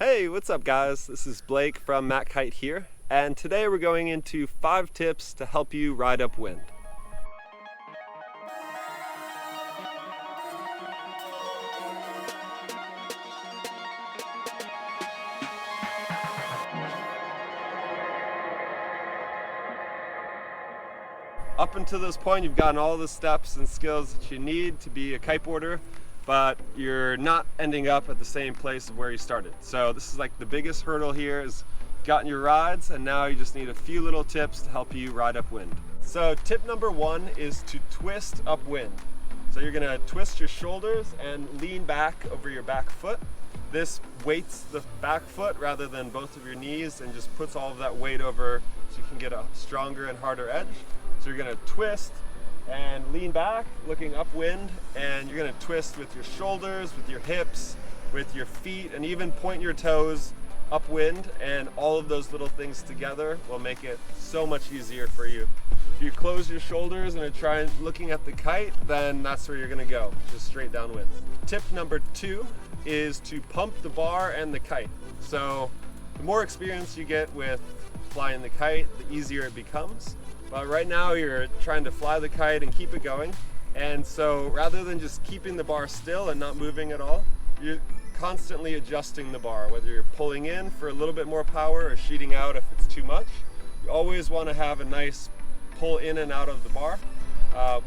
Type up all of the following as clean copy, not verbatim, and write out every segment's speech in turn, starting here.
Hey, what's up guys? This is Blake from Kite here, and today we're going into 5 tips to help you ride upwind. Up until this point, you've gotten all the steps and skills that you need to be a kiteboarder, but you're not ending up at the same place of where you started. So this is like the biggest hurdle here is gotten your rides, and now you just need a few little tips to help you ride upwind. So tip number 1 is to twist upwind. So you're gonna twist your shoulders and lean back over your back foot. This weights the back foot rather than both of your knees and just puts all of that weight over so you can get a stronger and harder edge. So you're gonna twist and lean back, looking upwind, and you're gonna twist with your shoulders, with your hips, with your feet, and even point your toes upwind, and all of those little things together will make it so much easier for you. If you close your shoulders and are trying looking at the kite, then that's where you're gonna go, just straight downwind. Tip number 2 is to pump the bar and the kite. So the more experience you get with flying the kite, the easier it becomes. But right now you're trying to fly the kite and keep it going. And so rather than just keeping the bar still and not moving at all, you're constantly adjusting the bar, whether you're pulling in for a little bit more power or sheeting out if it's too much. You always want to have a nice pull in and out of the bar.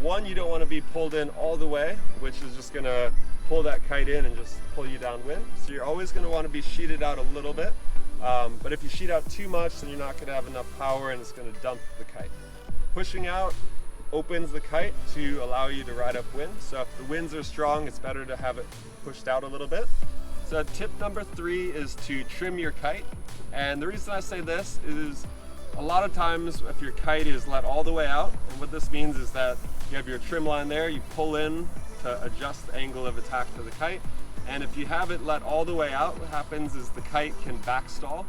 One, you don't want to be pulled in all the way, which is just going to pull that kite in and just pull you downwind. So you're always going to want to be sheeted out a little bit. But if you sheet out too much, then you're not going to have enough power and it's going to dump the kite. Pushing out opens the kite to allow you to ride upwind. So if the winds are strong, it's better to have it pushed out a little bit. So tip number 3 is to trim your kite. And the reason I say this is a lot of times if your kite is let all the way out, and what this means is that you have your trim line there, you pull in to adjust the angle of attack to the kite. And if you have it let all the way out, what happens is the kite can backstall.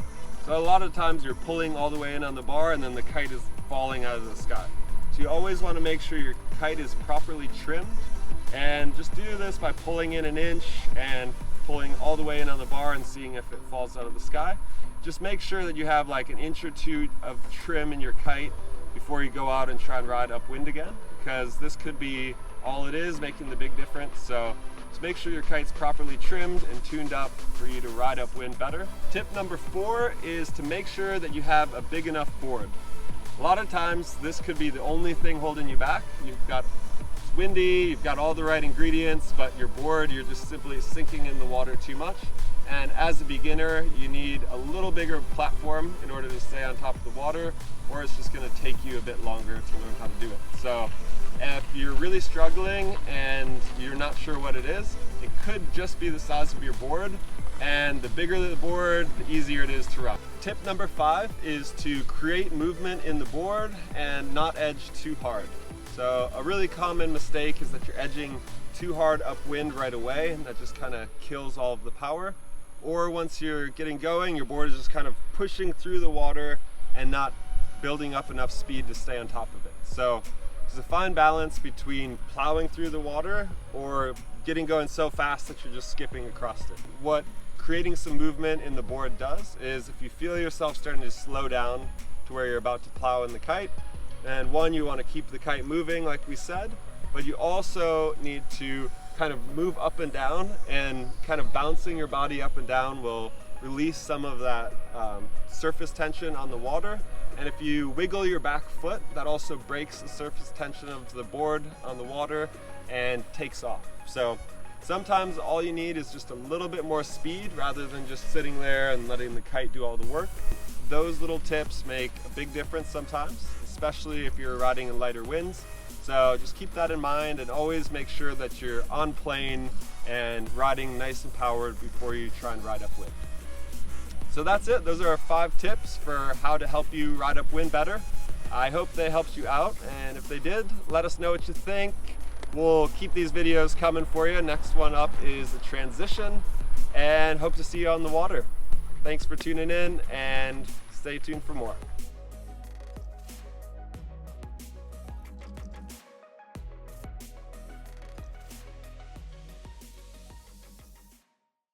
So a lot of times you're pulling all the way in on the bar and then the kite is falling out of the sky. So you always want to make sure your kite is properly trimmed, and just do this by pulling in an inch and pulling all the way in on the bar and seeing if it falls out of the sky. Just make sure that you have like an inch or 2 of trim in your kite before you go out and try and ride upwind again, because this could be all it is making the big difference. So just make sure your kite's properly trimmed and tuned up for you to ride upwind better. Tip number 4 is to make sure that you have a big enough board. A lot of times this could be the only thing holding you back. It's windy, you've got all the right ingredients, but your board, you're just simply sinking in the water too much. And as a beginner, you need a little bigger platform in order to stay on top of the water, or it's just gonna take you a bit longer to learn how to do it. So if you're really struggling and you're not sure what it is, it could just be the size of your board, and the bigger the board, the easier it is to run. Tip number 5 is to create movement in the board and not edge too hard. So a really common mistake is that you're edging too hard upwind right away, and that just kind of kills all of the power. Or once you're getting going, your board is just kind of pushing through the water and not building up enough speed to stay on top of it. So there's a fine balance between plowing through the water or getting going so fast that you're just skipping across it. What creating some movement in the board does is if you feel yourself starting to slow down to where you're about to plow in the kite, and one, you want to keep the kite moving like we said, but you also need to kind of move up and down, and kind of bouncing your body up and down will release some of that surface tension on the water. And if you wiggle your back foot, that also breaks the surface tension of the board on the water and takes off. So sometimes all you need is just a little bit more speed rather than just sitting there and letting the kite do all the work. Those little tips make a big difference sometimes, especially if you're riding in lighter winds. So just keep that in mind and always make sure that you're on plane and riding nice and powered before you try and ride upwind. So that's it. Those are our 5 tips for how to help you ride upwind better. I hope they helped you out, and if they did, let us know what you think. We'll keep these videos coming for you. Next one up is the transition, and hope to see you on the water. Thanks for tuning in, and stay tuned for more.